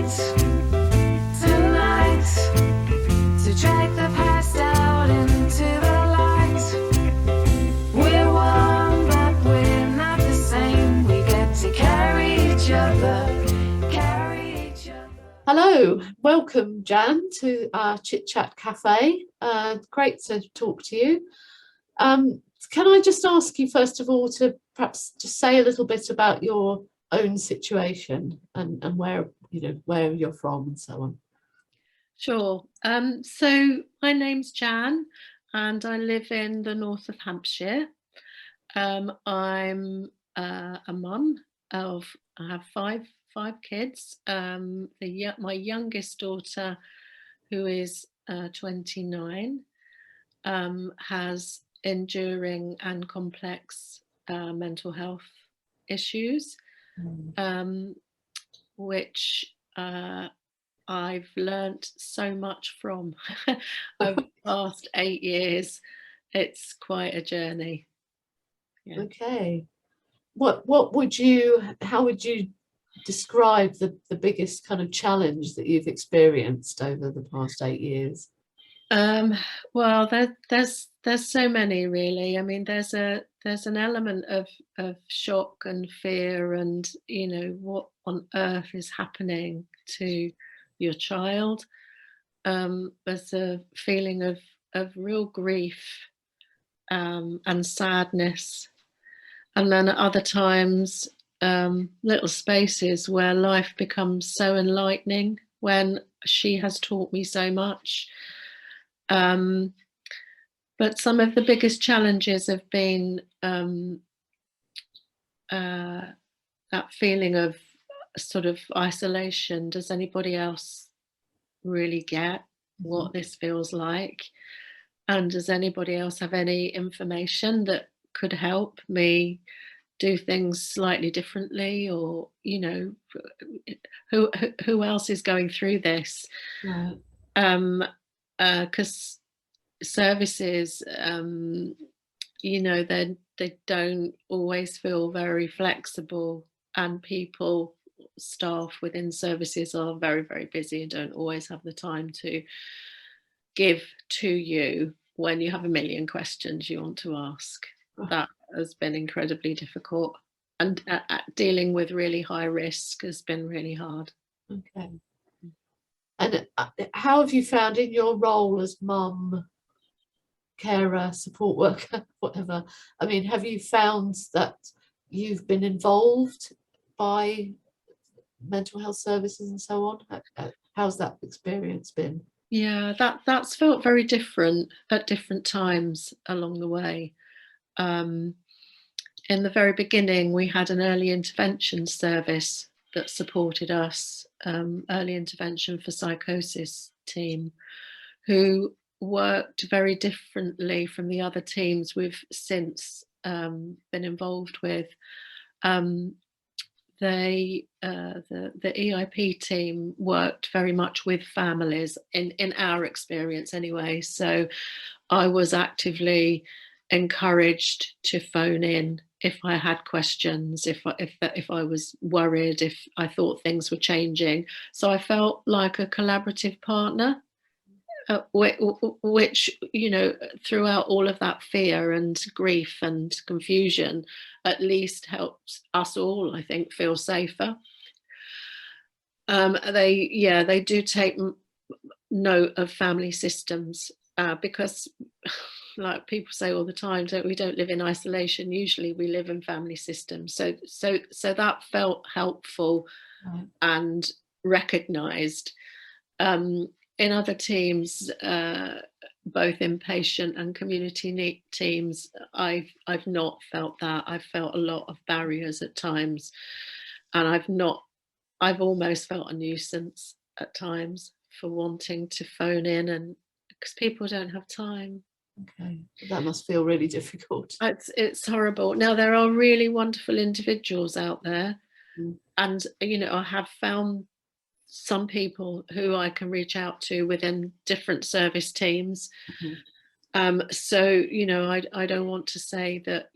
tonight, to drag the past out into the light. We're one, but we're not the same. We get to carry each other. Hello, welcome Jan to our Chit-Chat Cafe. Great to talk to you. Can I just ask you first of all to perhaps just say a little bit about your own situation and where you're from and so on? Sure. So my name's Jan and I live in the north of Hampshire. I'm a mum I have five kids. My youngest daughter, who is 29, has enduring and complex mental health issues, which I've learnt so much from over the past 8 years. It's quite a journey. Yeah. Okay. How would you describe the biggest kind of challenge that you've experienced over the past 8 years? Well, there's so many, really. I mean, there's an element of shock and fear, and what on earth is happening to your child. There's a feeling of real grief and sadness, and then at other times little spaces where life becomes so enlightening, when she has taught me so much. But some of the biggest challenges have been that feeling of sort of isolation. Does anybody else really get what this feels like? And does anybody else have any information that could help me do things slightly differently? Or, who else is going through this? Right. 'Cause services, they don't always feel very flexible, and staff within services are very, very busy and don't always have the time to give to you when you have a million questions you want to ask. That has been incredibly difficult, and dealing with really high risk has been really hard. Okay. And how have you found, in your role as mum, carer, support worker, whatever, I mean, have you found that you've been involved by mental health services and so on? How's that experience been? Yeah, that's felt very different at different times along the way. In the very beginning, we had an early intervention service that supported us, early intervention for psychosis team, who worked very differently from the other teams we've since been involved with. The EIP team worked very much with families, in our experience anyway. So I was actively encouraged to phone in if I had questions, if I was worried, if I thought things were changing. So I felt like a collaborative partner, which, throughout all of that fear and grief and confusion, at least helped us all, I think, feel safer. They do take note of family systems, because, like people say all the time, we don't live in isolation. Usually we live in family systems. So that felt helpful and recognised. In other teams, both inpatient and community teams, I've not felt that. I've felt a lot of barriers at times, and I've almost felt a nuisance at times for wanting to phone in, and because people don't have time. Okay, that must feel really difficult. It's horrible. Now, there are really wonderful individuals out there, and I have found some people who I can reach out to within different service teams. So I don't want to say that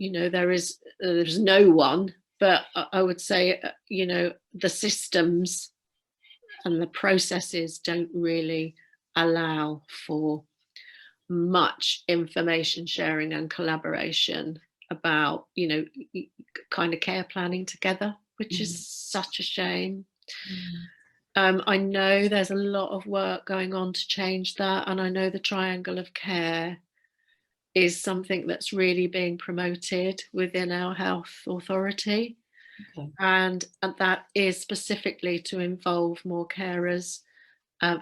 there's no one, but I would say the systems the processes don't really allow for much information sharing and collaboration about, you know, kind of care planning together, which is such a shame. I know there's a lot of work going on to change that, and I know the triangle of care is something that's really being promoted within our health authority. Okay. And that is specifically to involve more carers,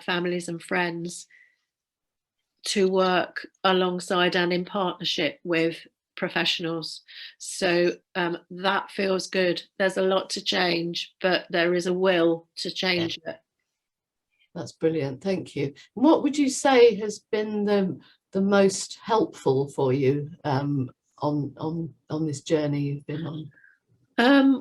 families and friends, to work alongside and in partnership with professionals. So that feels good. There's a lot to change, but there is a will to change it. That's brilliant. Thank you. What would you say has been the most helpful for you on this journey you've been on?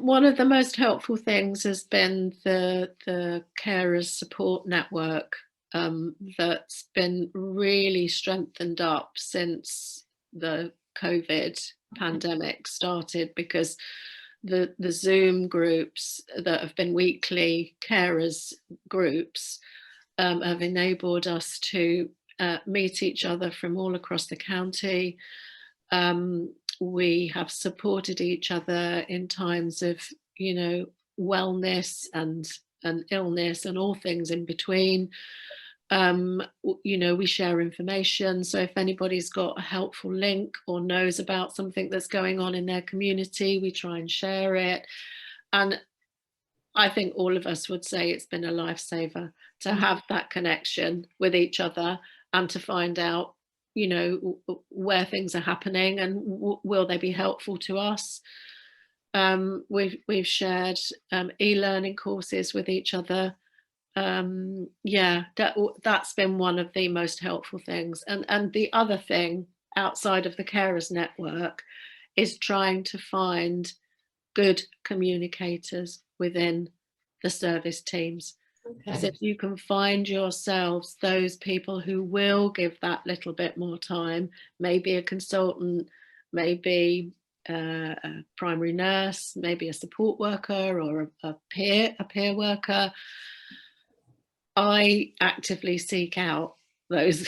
One of the most helpful things has been the carers support network that's been really strengthened up since the COVID pandemic started, because the Zoom groups that have been weekly carers groups have enabled us to meet each other from all across the county. We have supported each other in times of, you know, wellness and illness and all things in between. You know, we share information. So if anybody's got a helpful link or knows about something that's going on in their community, we try and share it. And I think all of us would say it's been a lifesaver to have that connection with each other and to find out, you know, where things are happening and will they be helpful to us. We've shared e-learning courses with each other. Yeah, that's been one of the most helpful things. And the other thing outside of the carers network is trying to find good communicators within the service teams. Because if you can find yourselves those people who will give that little bit more time, maybe a consultant, maybe a primary nurse, maybe a support worker or a peer worker, I actively seek out those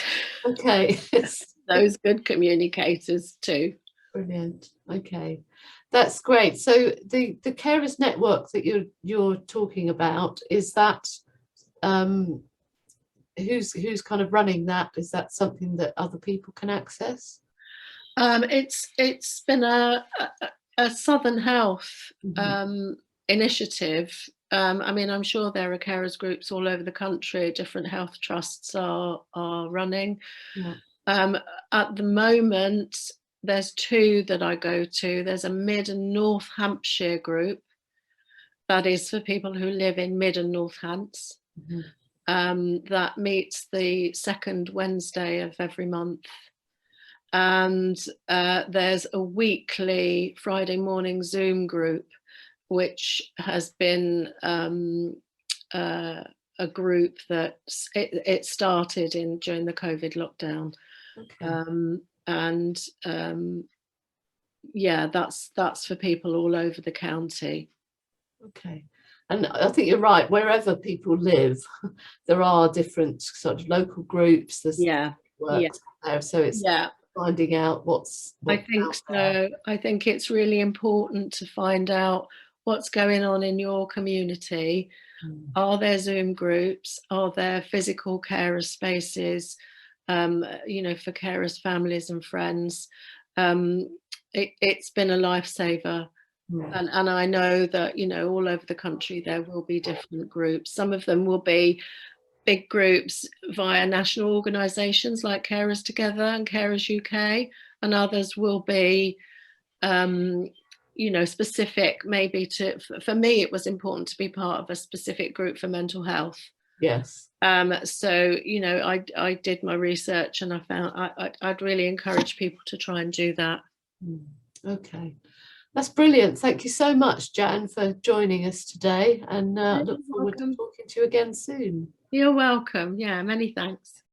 those good communicators too. Brilliant. Okay, that's great. So the carers network that you're talking about, is that who's kind of running that? Is that something that other people can access? It's been a Southern Health initiative. I mean, I'm sure there are carers groups all over the country. Different health trusts are running. Yeah. At the moment, there's two that I go to. There's a Mid and North Hampshire group that is for people who live in Mid and North Hants. That meets the second Wednesday of every month. And there's a weekly Friday morning Zoom group, which has been a group that it started during the COVID lockdown. Yeah, that's for people all over the county. Okay. And I think you're right, wherever people live, there are different sort of local groups. There's works there, so it's finding out what's I think so. There. I think it's really important to find out what's going on in your community. Are there Zoom groups? Are there physical carer spaces, you know, for carers, families and friends? It's been a lifesaver. And I know that, you know, all over the country there will be different groups. Some of them will be big groups via national organisations like Carers Together and Carers UK, and others will be, you know, specific maybe to, for me it was important to be part of a specific group for mental health. Yes. So, you know, I did my research and I found I'd really encourage people to try and do that. Okay. That's brilliant. Thank you so much, Jan, for joining us today, and look forward to talking to you again soon. You're welcome. Yeah, many thanks.